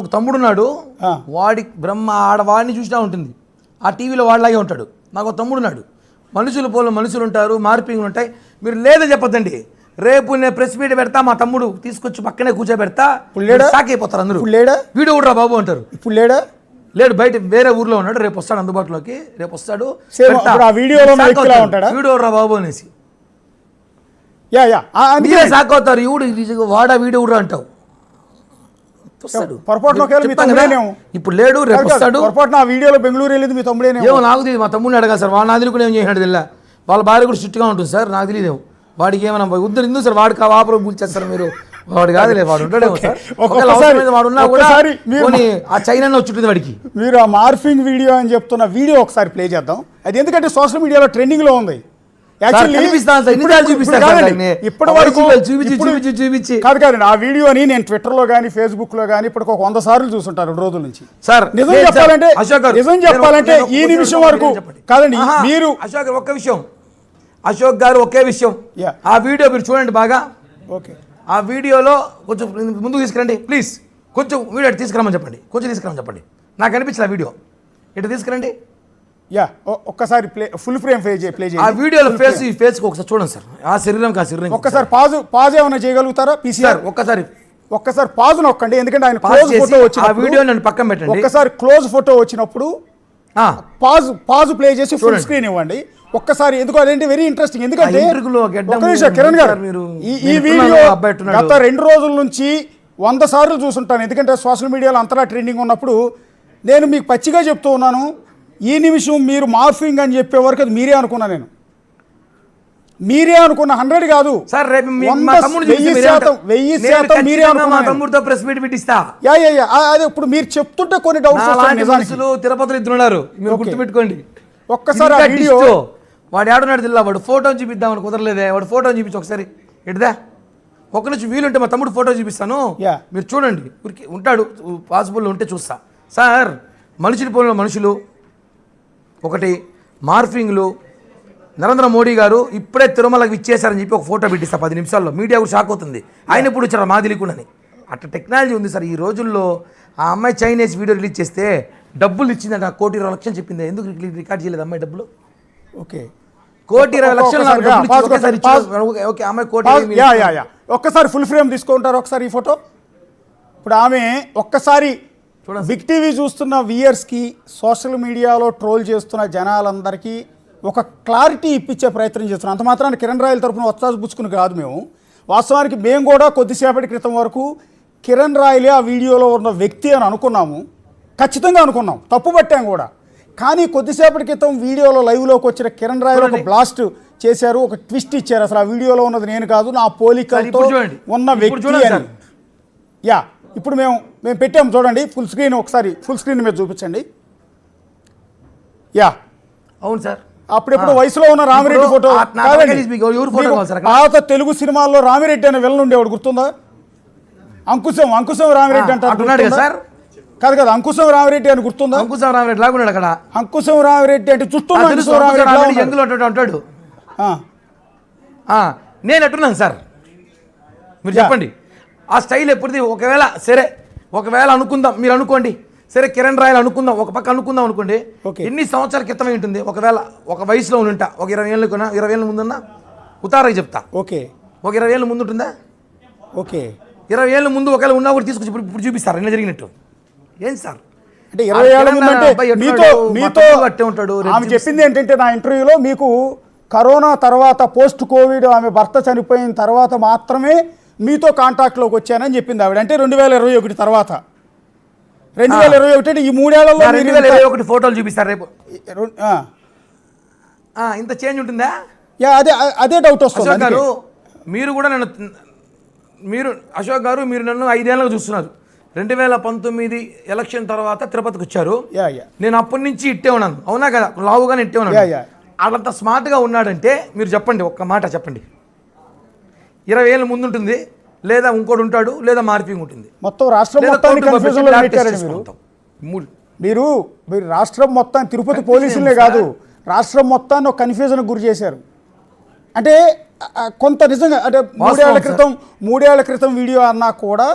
ఒక తమ్ముడున్నాడు, వాడి బ్రహ్మ ఆడవాడిని చూసినా ఉంటుంది, ఆ టీవీలో వాడిలాగే ఉంటాడు. నాకు ఒక తమ్ముడున్నాడు, మనుషులు పోలు మనుషులు ఉంటారు, మార్పింగ్లు ఉంటాయి. మీరు లేదని చెప్పొద్దండి. రేపు నేను ప్రెస్ మీట్ పెడతా, మా తమ్ముడు తీసుకొచ్చి పక్కనే కూర్చోబెడతా, షాక్ అయిపోతారు అందరూ. వీడియో కూడా బాబు అంటారు. ఇప్పుడు లేడు, బయట వేరే ఊర్లో ఉన్నాడు. రేపు వస్తాడు అందుబాటులోకి, రేపు వస్తాడు. వీడియో రా బాబు అనేసి షాక్ అవుతారు. వాడా వీడియో కూడా అంటావు. ఇప్పుడు లేడు, రేపు వస్తాడు. వీడియోలో బెంగళూరు వెళ్ళింది మీ తమ్ముడే. ఏమో నాకు తెలియదు, మా తమ్ముడిని అడగాలి సార్. వాళ్ళ నాదిని కూడా ఏం చేసినాడు తెలియదు. వాళ్ళ భార్య కూడా స్ట్రిక్ట్గా ఉంటుంది సార్, నాకు తెలియదు. వాడికి ఏమైనా ఉద్దరు ఇందు సార్, వాడికి వాపరం కూల్చేస్తారు మీరు. వాడు కాదులే, వాడు ఉంటాడేమో సార్. వాడు ఉన్నా కూడా ఆ చైనా వచ్చుంటుంది వాడికి. మీరు ఆ మార్ఫింగ్ వీడియో అని చెప్తున్న వీడియో ఒకసారి ప్లే చేద్దాం. అది ఎందుకంటే సోషల్ మీడియాలో ట్రెండింగ్ లో ఉంది. ఇప్పటి వరకు కాదు, ఆ వీడియోని నేను ట్విట్టర్ లో కానీ ఫేస్బుక్ లో కానీ ఇప్పటికి 100 సార్లు చూస్తుంటాను 2 రోజుల నుంచి. సార్ నిజం చెప్పాలంటే ఈ నిమిషం వరకు కాదండి. మీరు అశోక్ గారు ఒకే విషయం, ఆ వీడియో మీరు చూడండి బాగా. ఓకే, ఆ వీడియోలో కొంచెం ముందుకు తీసుకురండి ప్లీజ్. కొంచెం వీడియో తీసుకురమ్మని చెప్పండి, కొంచెం తీసుకురమ్మని చెప్పండి. నాకు అనిపించింది ఆ వీడియో ఇటు తీసుకురండి. ఒక్కసారి ఫుల్ ఫ్రేమ్ ప్లే చేయండి. ఆ వీడియోలో ఫేస్ ఒకసారి చూడండి సార్. ఆ శరీరం ఒక్కసారి పాజ్ ఏమైనా చేయగలుగుతారా? పీసీఆర్ ఒక్కసారి పాజ్ నొక్కండి, ఎందుకంటే ఆయన క్లోజ్ ఫోటో వచ్చి ఆ వీడియో నన్ను పక్కన పెట్టండి. ఒక్కసారి క్లోజ్ ఫోటో వచ్చినప్పుడు పాజ్ ప్లే చేసి ఫుల్ స్క్రీన్ ఇవ్వండి ఒక్కసారి. ఎందుకు అదేంటి వెరీ ఇంట్రెస్టింగ్. ఎందుకంటే కిరణ్ గారు ఈ వీడియో గత 2 రోజుల నుంచి 100 సార్లు చూసుంటాను. ఎందుకంటే సోషల్ మీడియాలో అంతలా ట్రెండింగ్ ఉన్నప్పుడు నేను మీకు పచ్చిగా చెప్తూ ఉన్నాను. ఈ నిమిషం మీరు మార్ఫింగ్ అని చెప్పే వరకు అది మీరే అనుకున్నా. నేను మీరే అనుకున్న 100 కాదు సార్, 1000% మీరే అనుకున్నా. అదే ఇప్పుడు మీరు చెప్తుంటే కొన్ని డౌట్స్ తిరుపతిలో ఇద్దరున్నారు, మీరు గుర్తుపెట్టుకోండి. ఒక్కసారి ఆ వీడియో వాడు ఏడున్నాడు తెల్లా, వాడు ఫోటో చూపిద్దామని కుదరలేదే. వాడు ఫోటో చూపించి ఒకసారి ఎటుదా ఒక్క నుంచి వీలుంటే మా తమ్ముడు ఫోటో చూపిస్తాను, మీరు చూడండి. ఉంటాడు, పాసిబుల్ ఉంటే చూస్తా. సార్ మనుషులు పోలిన మనుషులు ఒకటి, మార్ఫింగ్లు. నరేంద్ర మోడీ గారు ఇప్పుడే తిరుమలకి ఇచ్చేశారని చెప్పి ఒక ఫోటో పెట్టిస్తా 10 నిమిషాల్లో. మీడియా కూడా షాక్ అవుతుంది. ఆయన ఇప్పుడు వచ్చారు మా తెలియకుండాని. అట్లా టెక్నాలజీ ఉంది సార్ ఈ రోజుల్లో. ఆ అమ్మాయి చైనీస్ వీడియో రిలీజ్ చేస్తే డబ్బులు ఇచ్చిందంట, 1,20,00,000 చెప్పింది. ఎందుకు రికార్డ్ చేయలేదు అమ్మాయి డబ్బులు? ఓకే, 1,20,00,000. ఒక్కసారి ఫుల్ ఫ్రేమ్ తీసుకుంటారు ఒకసారి ఈ ఫోటో. ఇప్పుడు ఆమె ఒక్కసారి బిగ్ టీవీ చూస్తున్న వ్యూయర్స్కి, సోషల్ మీడియాలో ట్రోల్ చేస్తున్న జనాలందరికీ ఒక క్లారిటీ ఇప్పించే ప్రయత్నం చేస్తున్నాం. అంత మాత్రాన్ని కిరణ్ రాయల తరఫున వత్సాసు పుచ్చుకుని కాదు మేము. వాస్తవానికి మేము కూడా కొద్దిసేపటి క్రితం వరకు కిరణ్ రాయలే ఆ వీడియోలో ఉన్న వ్యక్తి అని అనుకున్నాము, ఖచ్చితంగా అనుకున్నాం, తప్పు పట్టాం కూడా. కానీ కొద్దిసేపటి క్రితం వీడియోలో లైవ్లోకి వచ్చిన కిరణ్ రాయలు ఒక బ్లాస్ట్ చేశారు, ఒక ట్విస్ట్ ఇచ్చారు. అసలు ఆ వీడియోలో ఉన్నది నేను కాదు, నా పోలికలతో ఉన్న వ్యక్తి అని. ఇప్పుడు మేము పెట్టాము చూడండి ఫుల్ స్క్రీన్. ఒకసారి ఫుల్ స్క్రీన్ మీద చూపించండి. అవును సార్, అప్పుడెప్పుడు వయసులో ఉన్న రామిరెడ్డి ఫోటో. పాత తెలుగు సినిమాల్లో రామిరెడ్డి అనే విలన్ ఉండేవాడు, గుర్తుందా? అంకుశం రామిరెడ్డి అంటారు సార్. కాదు అంకుశం రామిరెడ్డి అని గుర్తుందా? అంకుశం రామిరెడ్డి లాగున్నాడు అక్కడ. అంకుశం రామిరెడ్డి అంటే చుట్టూ అంటాడు. నేను అట్టున్నాను సార్, మీరు చెప్పండి. ఆ స్టైల్ ఎప్పుడుది? ఒకవేళ అనుకుందాం, మీరు అనుకోండి సరే, కిరణ్ రాయలు అనుకుందాం, ఒక పక్క అనుకుందాం అనుకోండి. ఎన్ని సంవత్సరాల క్రితం ఉంటుంది? ఒకవేళ ఒక వయసులో ఉంటా, ఒక 20 ఏళ్ళకున్నా, 20 ఏళ్ళ ముందున్నా, ఉతారకి చెప్తా. ఓకే, ఒక 20 ఏళ్ళ ముందు ఉంటుందా? ఓకే, 20 ఏళ్ళ ముందు ఒకవేళ ఉన్నా కూడా తీసుకొచ్చి ఇప్పుడు చూపిస్తారు ఇలా జరిగినట్టు. ఏం సార్ అంటే 20 ఏళ్ళ ముందు అంటే మీతో ఉంటాడు. ఆమె చెప్పింది ఏంటంటే నా ఇంటర్వ్యూలో, మీకు కరోనా తర్వాత పోస్ట్ కోవిడ్ ఆమె భర్త చనిపోయిన తర్వాత మాత్రమే మీతో కాంటాక్ట్లోకి వచ్చానని చెప్పింది ఆవిడ. అంటే 2021 తర్వాత. 2021 అంటే ఈ 3 ఏళ్లలో 2021 ఫోటోలు చూపిస్తారు రేపు. ఇంత చేంజ్ ఉంటుందా? అదే డౌట్ వస్తుంది. మీరు కూడా అశోక్ గారు మీరు నన్ను 5 ఏళ్ళగా చూస్తున్నారు. 2019 ఎలక్షన్ తర్వాత తిరుపతికి వచ్చారు. నేను అప్పటి నుంచి ఇట్టే ఉన్నాను, అవునా కదా? లావుగానే ఇట్టే ఉన్నాను. వాళ్ళంత స్మార్ట్గా ఉన్నాడంటే మీరు చెప్పండి, ఒక్క మాట చెప్పండి. 20 ఏళ్ళ ముందు ఉంటుంది, లేదా ఇంకోటి ఉంటాడు, లేదా మార్పింగ్ ఉంటుంది. మొత్తం రాష్ట్రం మొత్తాన్ని కన్ఫ్యూజన్లో పెట్టారు మీరు. రాష్ట్రం మొత్తం, తిరుపతి పోలీసులే కాదు, రాష్ట్రం మొత్తాన్ని ఒక కన్ఫ్యూజన్కి గురి చేశారు. అంటే కొంత నిజంగా అంటే 3 ఏళ్ల క్రితం వీడియో అన్నా కూడా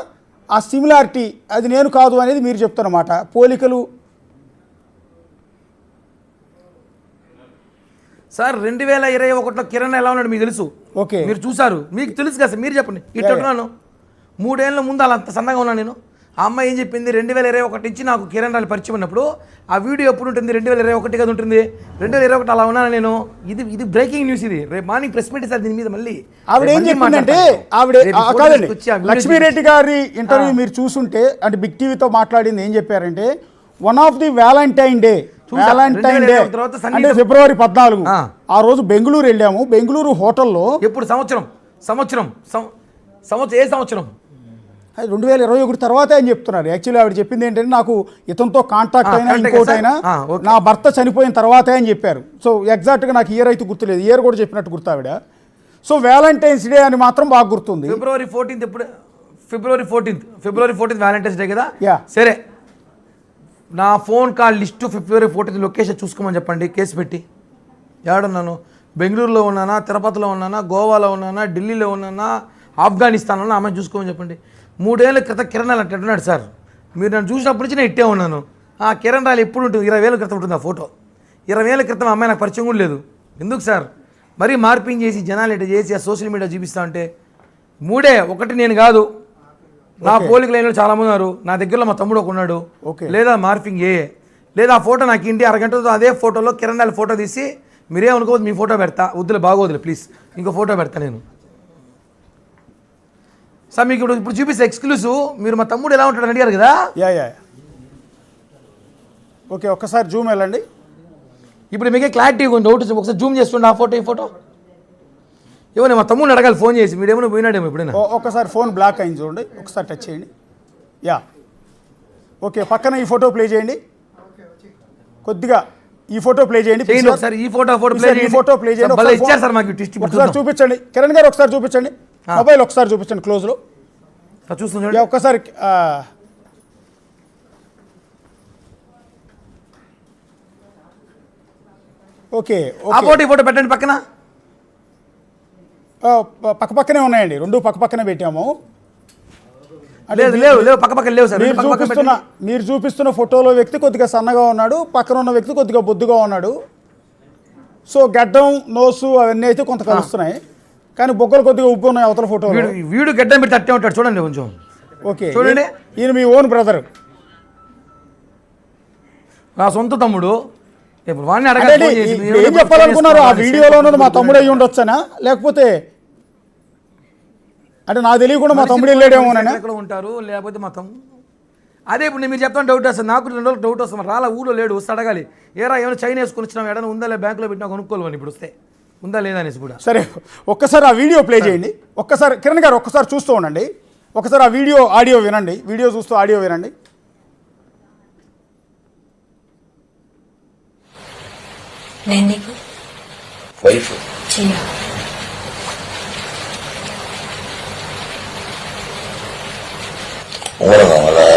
ఆ సిమిలారిటీ అది నేను కాదు అనేది మీరు చెప్తున్నమాట. పోలికలు సార్ 2021లో కిరణ్ ఎలా ఉన్నాడు మీకు తెలుసు. ఓకే, మీరు చూసారు, మీకు తెలుసు కదా సార్. మీరు చెప్పండి. ఇట్టున్నాను 3 ఏళ్ళ ముందు అలా అంత సన్నగా ఉన్నాను నేను. ఆ అమ్మాయి ఏం చెప్పింది, 2021 నుంచి నాకు కిరణ్ రాలి పరిచయం ఉన్నప్పుడు ఆ వీడియో ఎప్పుడు ఉంటుంది, 2021 కదా ఉంటుంది. 2021 అలా ఉన్నాను నేను. ఇది బ్రేకింగ్ న్యూస్. ఇది రేపు మార్నింగ్ ప్రెస్ మీట్ సార్. దీని మీద మళ్ళీ ఆవిడ ఏం చెప్పిందంటే, కాదండి, లక్ష్మీరెడ్డి గారి ఇంటర్వ్యూ మీరు చూసుంటే, అంటే బిగ్ టీవీతో మాట్లాడింది ఏం చెప్పారంటే, one of the Valentine day అంటే ఫిబ్రవరి 14 ఆ రోజు బెంగళూరు వెళ్ళాము. బెంగళూరు హోటల్లో ఎప్పుడు సంవత్సరం ఏ సంవత్సరం? 2021 తర్వాతే అని చెప్తున్నారు. యాక్చువల్లీ ఆవిడ చెప్పింది ఏంటంటే, నాకు ఇతనితో కాంటాక్ట్ అయినా ఇంకోటి అయినా నా భర్త చనిపోయిన తర్వాతే అని చెప్పారు. సో ఎగ్జాక్ట్గా నాకు ఇయర్ అయితే గుర్తులేదు, ఇయర్ కూడా చెప్పినట్టు గుర్తు ఆవిడ. సో వ్యాలంటైన్స్ డే అని మాత్రం బాగా గుర్తుంది. ఫిబ్రవరి 14 ఎప్పుడు? ఫిబ్రవరి 14 వ్యాలంటైన్స్ డే కదా. సరే, నా ఫోన్ కాల్ లిస్టు ఫిబ్రవరి 14 లొకేషన్ చూసుకోమని చెప్పండి. కేసు పెట్టి ఏడున్నాను? బెంగళూరులో ఉన్నానా, తిరుపతిలో ఉన్నానా, గోవాలో ఉన్నానా, ఢిల్లీలో ఉన్నానా, ఆఫ్ఘనిస్తాన్ ఉన్నా, ఆమె చూసుకోమని చెప్పండి. 3 ఏళ్ళ క్రితం కిరణ్ రాలి అంటున్నాడు సార్. మీరు నన్ను చూసినప్పటి నుంచి నేను ఇట్టే ఉన్నాను. ఆ కిరణ్ రాలి ఎప్పుడు ఉంటుంది? 20 ఏళ్ళ క్రితం ఉంటుంది ఆ ఫోటో. 20 ఏళ్ళ క్రితం అమ్మాయి నాకు పరిచయం కూడా లేదు. ఎందుకు సార్ మరీ మార్పింగ్ చేసి జనాలు ఇట్లా చేసి ఆ సోషల్ మీడియా చూపిస్తా అంటే? 3 ఒకటి నేను కాదు, నా పోలిక లైన్లో చాలామంది ఉన్నారు. నా దగ్గరలో మా తమ్ముడు ఒక ఉన్నాడు. లేదా మార్పింగ్ లేదా ఆ ఫోటో నాకు ఇంటి అరగంటతో అదే ఫోటోలో కిరణ్ రాలి ఫోటో తీసి మీరేమనుకోవద్దు, మీ ఫోటో పెడతా. వద్దులే, బాగోదులే ప్లీజ్, ఇంకో ఫోటో పెడతా నేను. సార్ మీకు ఇప్పుడు చూపిస్తే ఎక్స్క్లూసివ్. మీరు మా తమ్ముడు ఎలా ఉంటాడని అడిగారు కదా. ఓకే, ఒక్కసారి జూమ్ వెళ్ళండి. ఇప్పుడు మీకే క్లారిటీ కొంచెం డౌట్ వచ్చింది. ఒకసారి జూమ్ చేస్తుండే ఆ ఫోటో, ఈ ఫోటో ఏమో మా తమ్ముడిని అడగాలి ఫోన్ చేసి. మీరేమో పోయినాడేమో ఎప్పుడైనా. ఒక్కసారి ఫోన్ బ్లాక్ అయింది చూడండి, ఒకసారి టచ్ చేయండి. ఓకే, పక్కన ఈ ఫోటో ప్లే చేయండి. కొద్దిగా ఈ ఫోటో ప్లే చేయండి ఒకసారి. ఈ ఫోటో ప్లే చేయండి. ఇచ్చారు సార్ మాకు ట్విస్ట్. ఒకసారి చూపించండి కిరణ్ గారు, ఒకసారి చూపించండి. మొబైల్ ఒకసారి చూపించండి క్లోజ్లో. చూస్తుంది ఒక్కసారి. ఓకే, ఆ ఫోటో ఈ ఫోటో పెట్టండి పక్కన. పక్క పక్కనే ఉన్నాయండి, రెండు పక్క పక్కనే పెట్టాము. లేవు పక్క పక్కన లేవు సార్. మీరు చూపిస్తున్న ఫోటోలో వ్యక్తి కొద్దిగా సన్నగా ఉన్నాడు, పక్కన ఉన్న వ్యక్తి కొద్దిగా బొద్దుగా ఉన్నాడు. సో గడ్డం, నోసు అవన్నీ అయితే కొంత కలుస్తున్నాయి, కానీ బొగ్గలు కొద్దిగా ఉప్పు ఉన్నాయి అవతల ఫోటో. వీడు గడ్డం పెట్టి అట్టే ఉంటాడు చూడండి కొంచెం. ఓకే, చూడండి, ఈయన మీ ఓన్ బ్రదర్, నా సొంత తమ్ముడు. ఏం చెప్పాలనుకున్నారు? ఆ వీడియోలో ఉన్నది మా తమ్ముడు అయ్యి ఉండొచ్చనా, లేకపోతే అంటే నాకు తెలియకుండా మా తమ్ముడు వెళ్ళాడేమోనని ఎక్కడ ఉంటారు, లేకపోతే మా తమ్ముడు. అదే ఇప్పుడు మీరు చెప్తాను డౌట్ వస్తుంది నాకు. 2 రోజులు డౌట్ వస్తుంది. రాలా, ఊళ్ళో లేడు, వస్తే అడగాలి. ఏరా ఏమైనా చైన్ వేసుకొని వచ్చినా ఏడైనా ఉందా లేదా, బ్యాంకులో పెట్టినా కొనుక్కోవాలి ఇప్పుడు వస్తే ఉందా లేదా అనేసి కూడా. సరే, ఒక్కసారి ఆ వీడియో ప్లే చేయండి. ఒక్కసారి కిరణ్ గారు ఒక్కసారి చూస్తూ ఉండండి. ఒకసారి ఆ వీడియో ఆడియో వినండి, వీడియో చూస్తూ ఆడియో వినండి. నేను నీకు వైఫ్ చెయ్య కావాలా?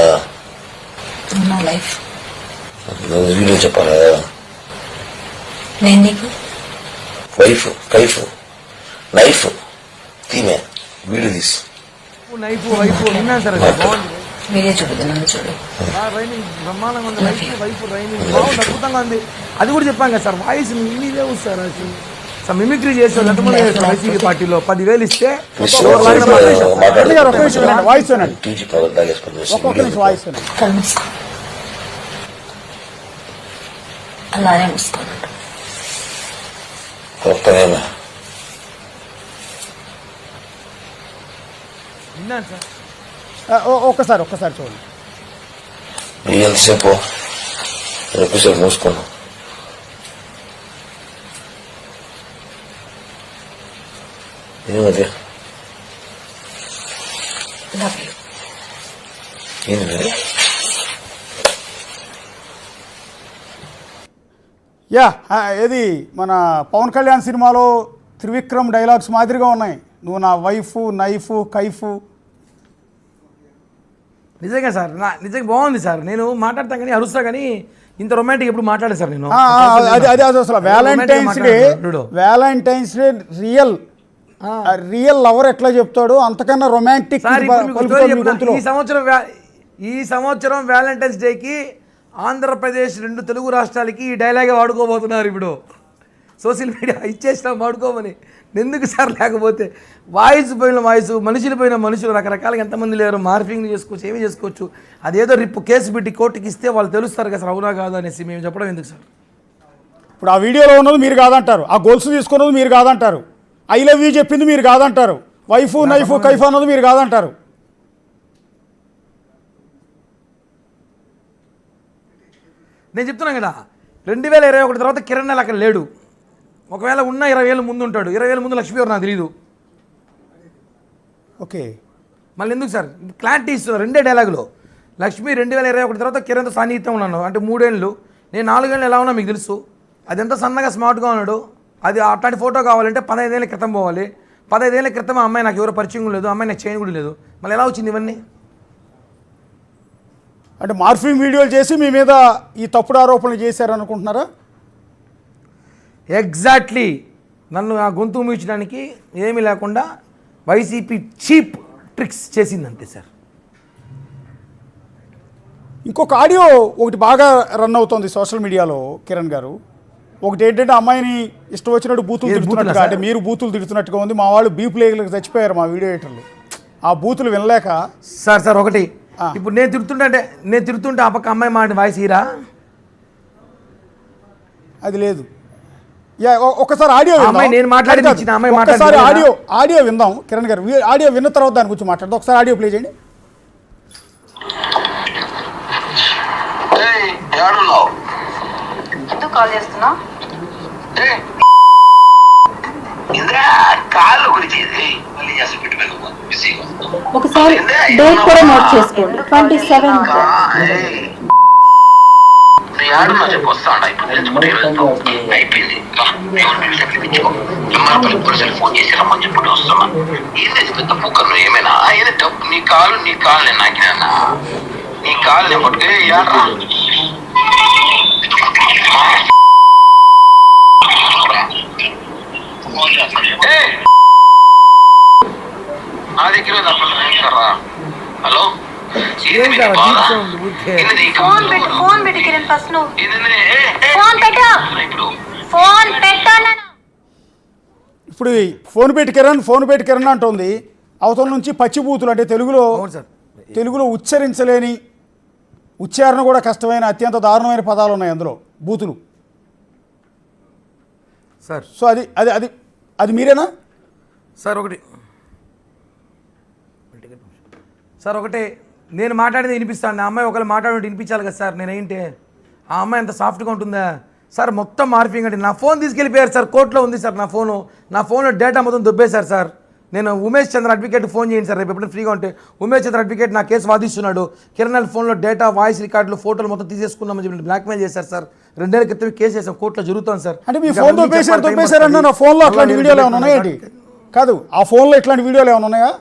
నా లైఫ్ వీడియో చెప్పాలా? నేను నీకు వైఫ్ కైఫ్ నైఫ్ తీమే వీడియో తీసి నైఫ్ వైఫ్ విన్నాను సార్. బాగుంది, మీరే చూడదు, నన్ను చూడు. రైమింగ్ బ్రహ్మాండంగా ఉంది. వైఫ్ రైమింగ్ బాగుంది, అద్భుతంగా ఉంది. అది కూడా చెప్పాను కదా సార్. వాయిస్ మీదే వస్తారు సార్. మిమిక్రీ చేస్తారు ఎంతమంది వైసీపీ పార్టీలో 10,000 ఇస్తే అలానే మూసుకున్నాడు. విన్నాను సార్. ఒక్కసారి చూడండి. ఎంతసేపు ఎక్కువసేపు మూసుకున్నాం. ఏమది లవ్ యూ. ఏంది? ఏది మన పవన్ కళ్యాణ్ సినిమాలో త్రివిక్రమ్ డైలాగ్స్ మాదిరిగా ఉన్నాయి. నువ్వు నా వైఫ్, నైఫ్, కైఫ్. నిజంగా సార్, నిజంగా బాగుంది సార్. నేను మాట్లాడతాను కానీ అరుస్తా, కానీ ఇంత రొమాంటిక్ ఎప్పుడు మాట్లాడలేదు సార్ నేను. అది అసలు Valentine's day real real lover ఎట్లా చెప్తాడు అంతకన్నా రొమాంటిక్ సార్ ఇప్పుడు మీకు స్టోరీ చెప్తున్నా. ఈ సంవత్సరం వ్యాలంటైన్స్ డేకి ఆంధ్రప్రదేశ్ 2 తెలుగు రాష్ట్రాలకి ఈ డైలాగే వాడుకోబోతున్నారు. ఇప్పుడు సోషల్ మీడియా ఇచ్చేసినా వాడుకోమని. ఎందుకు సార్? లేకపోతే వాయిస్ పోయిన వాయిస్, మనుషులు పోయిన మనుషులు రకరకాలుగా ఎంతమంది లేరు. మార్ఫింగ్ చేసుకోవచ్చు, ఏమీ చేసుకోవచ్చు. అదేదో కేసు పెట్టి కోర్టుకి ఇస్తే వాళ్ళు తెలుస్తారు కదా సార్, అవునా కాదు అనేసి మేము చెప్పడం ఎందుకు సార్? ఇప్పుడు ఆ వీడియోలో ఉన్నది మీరు కాదంటారు, ఆ గొలుసు తీసుకున్నది మీరు కాదంటారు, ఐ లవ్ యూ చెప్పింది మీరు కాదంటారు, వైఫ్ నైఫ్ కైఫ్ అన్నది మీరు కాదంటారు. నేను చెప్తున్నాను కదా, 2021 తర్వాత కిరణ్ నెల అక్కడ లేడు. ఒకవేళ ఉన్న 20,000 ముందు ఉంటాడు. 20,000 ముందు లక్ష్మీ ఎవరు నాకు తెలియదు. ఓకే, మళ్ళీ ఎందుకు సార్? క్లారిటీ ఇస్తున్నారు 2 డైలాగులో. లక్ష్మి 2021 తర్వాత కిరణ్తో సాన్నిహిత్యం ఉన్నాను అంటే 3 ఏళ్ళు. నేను 4 ఏళ్ళు ఎలా ఉన్నా మీకు తెలుసు. అది ఎంత సన్నగా స్మార్ట్గా ఉన్నాడు. అది అట్లాంటి ఫోటో కావాలంటే 15 ఏళ్ళ క్రితం పోవాలి. 15 ఏళ్ళ క్రితం ఆ అమ్మాయి నాకు ఎవరో పరిచయం లేదు, అమ్మాయి నాకు చేయని కూడా లేదు. మళ్ళీ ఎలా వచ్చింది ఇవన్నీ? అంటే మార్ఫింగ్ వీడియోలు చేసి మీ మీద ఈ తప్పుడు ఆరోపణలు చేశారనుకుంటున్నారా? ఎగ్జాక్ట్లీ. నన్ను ఆ గొంతు మూయించడానికి ఏమీ లేకుండా వైసీపీ చీప్ ట్రిక్స్ చేసింది అంతే సార్. ఇంకొక ఆడియో ఒకటి బాగా రన్ అవుతోంది సోషల్ మీడియాలో కిరణ్ గారు. ఒకటి ఏంటంటే అమ్మాయిని ఇష్టం వచ్చినట్టు బూతులు తిడుతున్నట్టుగా, అంటే మీరు బూతులు తిడుతున్నట్టుగా ఉంది. మా వాళ్ళు బీప్ లేగలకు చచ్చిపోయారు మా వీడియో ఎడిటర్లు ఆ బూతులు వినలేక. సార్ ఒకటి, ఇప్పుడు నేను తిడుతుంటే ఆ పక్క అమ్మాయి మాట వాయిస్ ఈరా అది లేదు. ఒకసారి ఆడియో నేను మాట్లాడి ఒకసారి ఆడియో విందాం కిరణ్ గారు. ఆడియో విన్న తర్వాత దాని గురించి మాట్లాడదాం. ఒకసారి ఆడియో ప్లే చేయండి. ఎందుకు కాల్ చేస్తున్నావు? ఒకసారి డేట్ కూడా నోట్ చేసుకోండి. 27th. ఫోన్ చేసి రమ్మని చెప్పి వస్తున్నా. ఏంది పెద్ద పూకర్ను ఏమైనా డబ్బు నీ కాలు నేను నాకినా నీ కాలు నేను పట్టుకుని ఏడ్రా నా దగ్గర తప్పరా. హలో ఫోన్ పెట్టి కిరణ్ ఫస్ట్ నువ్వు ఫోన్ పెట్టు. ఫోన్ పెట్టాను. ఇప్పుడు ఫోన్ పెట్టి కిరణ్ అంటుంది. అవతల నుంచి పచ్చిబూతులు అంటే తెలుగులో ఉచ్చరించలేని, ఉచ్చారణ కూడా కష్టమైన అత్యంత దారుణమైన పదాలు ఉన్నాయి అందులో, బూతులు సార్. సో అది అది అది అది మీరేనా సార్? ఒకటే నేను మాట్లాడేది వినిపిస్తాను. ఆ అమ్మాయి ఒకవేళ మాట్లాడి వినిపించాలి కదా సార్. నేనేంటి ఆ అమ్మాయి అంత సాఫ్ట్గా ఉంటుందా సార్? మొత్తం మార్పింగ్ అంటే నా ఫోన్ తీసుకెళ్ళిపోయారు సార్. కోర్టులో ఉంది సార్ నా ఫోన్లో డేటా మొత్తం దొబ్బేశారు సార్. నేను ఉమేష్ చంద్ర అడ్వకేట్ ఫోన్ చేయండి సార్, రేపు ఎప్పుడైనా ఫ్రీగా ఉంటే. ఉమేష్ చంద్ర అడ్వకేట్ నా కేసు వాదిస్తున్నాడు. కిరణ్ ఫోన్లో డేటా, వాయిస్ రికార్డులు, ఫోటోలు మొత్తం తీసేసుకున్నామని చెప్పి బ్లాక్మెయిల్ చేశారు సార్. 2 ఏళ్ల క్రితం కేసు చేసాం, కోర్టులో జరుగుతుంది సార్. అంటే మీ ఫోన్ దొబ్బేశారన్న, నా ఫోన్లో అట్లాంటి వీడియోలు ఏమైనా ఉన్నాయండి? కాదు, ఆ ఫోన్లో ఇట్లాంటి వీడియోలు ఏమైనా ఉన్నాయా?